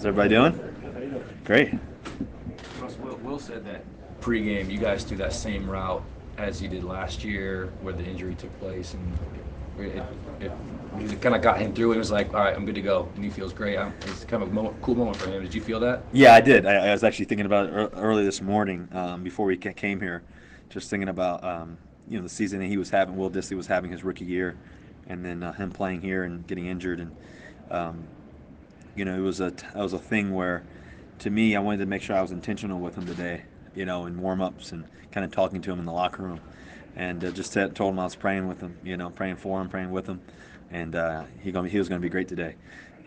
How's everybody doing? Great. Russ, Will said that pregame you guys do that same route as you did last year where the injury took place, and it kind of got him through. It was like, all right, I'm good to go, and he feels great. It's kind of a cool moment for him. Did you feel that? Yeah, I did. I was actually thinking about it early this morning before we came here, just thinking about the season that he was having. Will Dissly was having his rookie year, and then him playing here and getting injured, and um, it was a thing where, to me, I wanted to make sure I was intentional with him today, in warm ups and kind of talking to him in the locker room, and told him I was praying with him, praying for him, praying with him, and he was gonna be great today.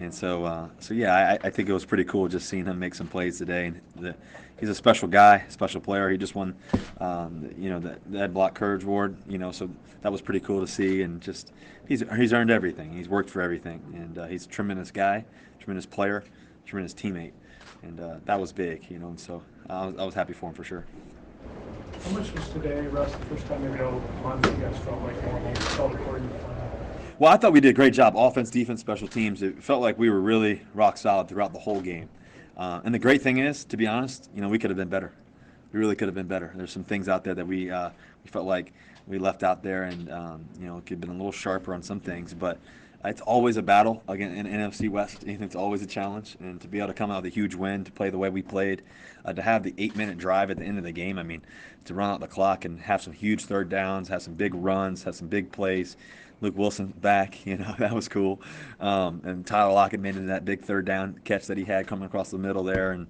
And so yeah, I think it was pretty cool just seeing him make some plays today. And he's a special guy, special player. He just won, the Ed Block Courage Award. So that was pretty cool to see. And just he's earned everything. He's worked for everything, and he's a tremendous guy, tremendous player, tremendous teammate, and that was big. And so I was happy for him for sure. How much was today, Russ, the first time maybe all month you guys felt like normal, felt according to plan? Well, I thought we did a great job, offense, defense, special teams. It felt like we were really rock solid throughout the whole game. And the great thing is, to be honest, we could have been better. We really could have been better. There's some things out there that we felt like we left out there, and it could have been a little sharper on some things. But it's always a battle again in NFC West. It's always a challenge, and to be able to come out with a huge win, to play the way we played, to have the 8-minute drive at the end of the game. I mean, to run out the clock and have some huge third downs, have some big runs, have some big plays. Luke Wilson back, that was cool. And Tyler Lockett made that big third down catch that he had coming across the middle there, and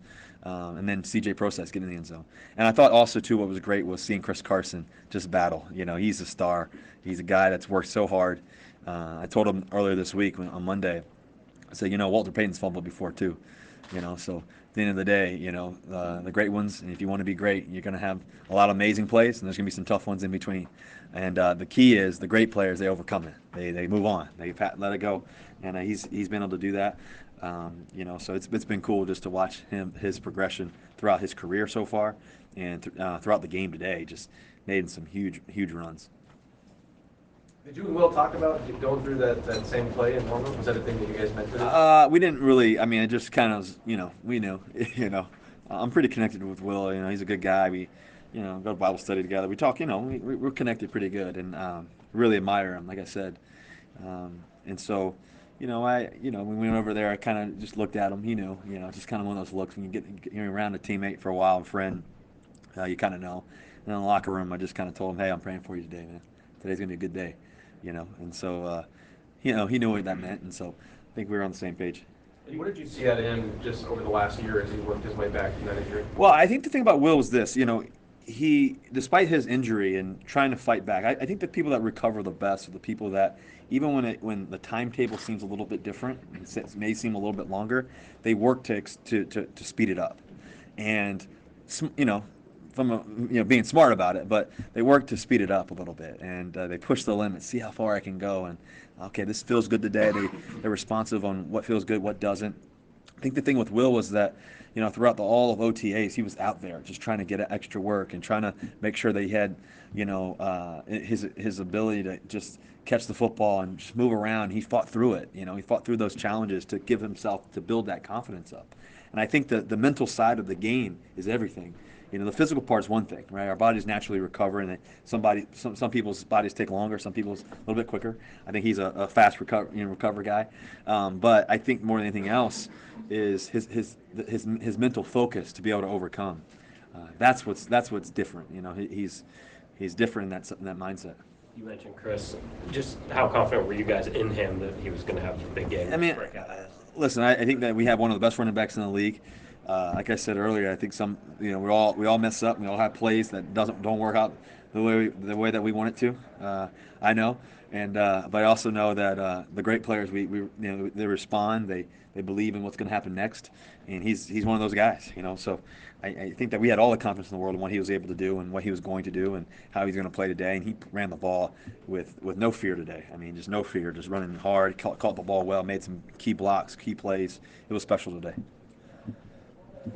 then C.J. Process getting in the end zone. And I thought also too what was great was seeing Chris Carson just battle. He's a star. He's a guy that's worked so hard. I told him earlier this week on Monday, I said, Walter Payton's fumbled before too. So at the end of the day, the great ones, and if you want to be great, you're going to have a lot of amazing plays, and there's going to be some tough ones in between. And the key is the great players, they overcome it. They move on. They let it go. And he's been able to do that. So it's been cool just to watch his progression throughout his career so far, and throughout the game today, just made some huge runs. Did you and Will talk about going through that same play in warm-up? Was that a thing that you guys meant to do? We didn't really. I mean, it just kind of, we knew. I'm pretty connected with Will. He's a good guy. We, go to Bible study together. We talk. We're connected pretty good, and really admire him. Like I said, and so, when we went over there, I kind of just looked at him. He knew. Just kind of one of those looks when you're around a teammate for a while, a friend. You kind of know. And in the locker room, I just kind of told him, "Hey, I'm praying for you today, man. Today's gonna be a good day." And so, he knew what that meant, and so I think we were on the same page. What did you see out of him just over the last year as he worked his way back from that injury? Well, I think the thing about Will was this, he, despite his injury and trying to fight back, I think the people that recover the best are the people that, even when the timetable seems a little bit different, it may seem a little bit longer, they work to speed it up, and from being smart about it, but they work to speed it up a little bit, and they push the limits, see how far I can go, and okay, this feels good today. They're responsive on what feels good, what doesn't. I think the thing with Will was that, throughout all of OTAs, he was out there just trying to get extra work and trying to make sure that he had, his ability to just catch the football and just move around. He fought through it. He fought through those challenges to give himself, to build that confidence up. And I think the mental side of the game is everything. The physical part is one thing, right? Our bodies naturally recover, and some people's bodies take longer, some people's a little bit quicker. I think he's a fast recover guy, but I think more than anything else is his mental focus to be able to overcome. That's what's different. He's different in that mindset. You mentioned Chris. Just how confident were you guys in him that he was going to have a big game? I mean, listen, I think that we have one of the best running backs in the league. Like I said earlier, I think we all mess up. We all have plays that don't work out the way that we want it to. I know, and but I also know that the great players, they respond. They believe in what's going to happen next, and he's one of those guys. So I think that we had all the confidence in the world in what he was able to do and what he was going to do and how he's going to play today. And he ran the ball with no fear today. I mean, just no fear, just running hard, caught the ball well, made some key blocks, key plays. It was special today.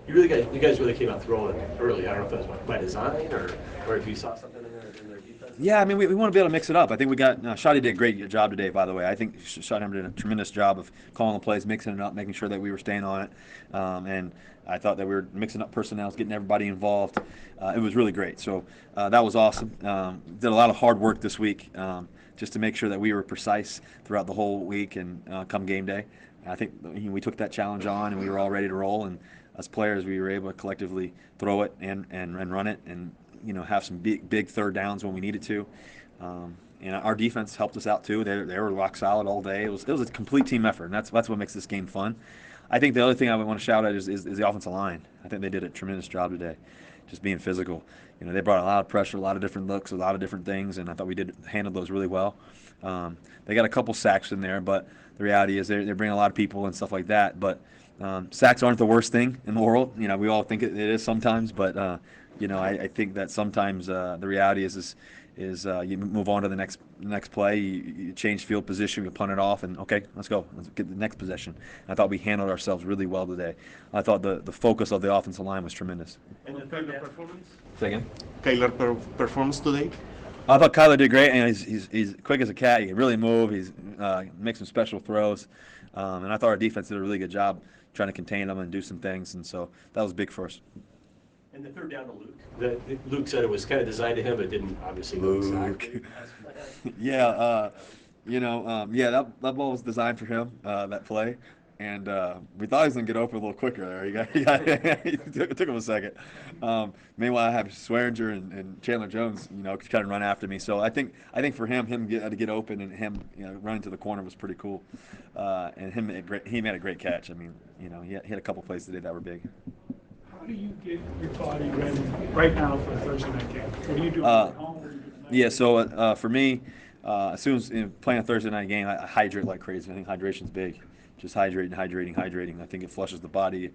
You guys really came out throwing early. I don't know if that was by design or if you saw something in their defense. Yeah, I mean, we want to be able to mix it up. I think we got Shotty did a great job today, by the way. I think Shotty did a tremendous job of calling the plays, mixing it up, making sure that we were staying on it. And I thought that we were mixing up personnel, getting everybody involved. It was really great. So that was awesome. Did a lot of hard work this week just to make sure that we were precise throughout the whole week and come game day. I think we took that challenge on and we were all ready to roll. And as players, we were able to collectively throw it and run it and have some big third downs when we needed to. And our defense helped us out too. They were rock solid all day. It was a complete team effort, and that's what makes this game fun. I think the other thing I would want to shout at is the offensive line. I think they did a tremendous job today, just being physical. They brought a lot of pressure, a lot of different looks, a lot of different things, and I thought we handled those really well. They got a couple sacks in there, but the reality is they're bringing a lot of people and stuff like that. But sacks aren't the worst thing in the world. We all think it is sometimes, but I think that sometimes the reality is you move on to the next play, you change field position, you punt it off, and okay, let's go. Let's get the next possession. I thought we handled ourselves really well today. I thought the focus of the offensive line was tremendous. And the third down performance? Say again? Kyler performance today? I thought Kyler did great, and he's quick as a cat. He can really move. He's makes some special throws, and I thought our defense did a really good job trying to contain him and do some things, and so that was big for us. And the third down to Luke. Luke said it was kind of designed to him, but didn't obviously look exactly. Yeah, that ball was designed for him, that play, and we thought he was gonna get open a little quicker there. It took him a second. Meanwhile, I have Swearinger and Chandler Jones, trying to run after me. So I think for him to get open and him running to the corner was pretty cool. And he made a great catch. I mean, he had a couple plays today that were big. How do you get your body ready right now for a Thursday night game? What do you do at home? What do you do at night? Yeah, so for me, as soon as playing a Thursday night game, I hydrate like crazy. I think hydration's big. Just hydrating. I think it flushes the body,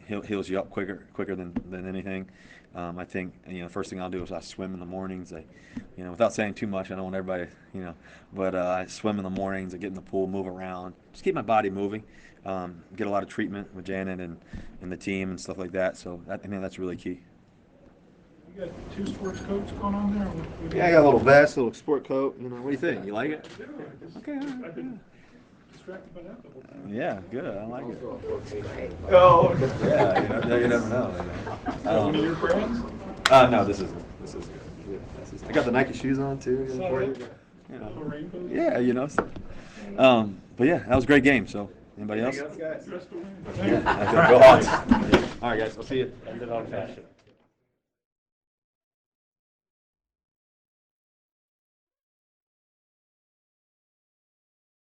heals you up quicker than anything. I think the first thing I'll do is I swim in the mornings. Without saying too much, I don't want everybody, but I swim in the mornings. I get in the pool, move around, just keep my body moving. Get a lot of treatment with Janet and the team and stuff like that. So that's really key. You got two sports coats going on there? Yeah, I got a little vest, a little sport coat. What do you think? You like it? Okay. I've been distracted by that a couple times. Yeah, good. I like it. Oh. Yeah, you never know. One of your brands? No, this isn't. I got the Nike shoes on too. For you. Little rainbows? Yeah, but yeah, that was a great game. So, anybody else? Dressed to win. Yeah, go Hawks. All right, guys. I'll see you. Ended on fashion.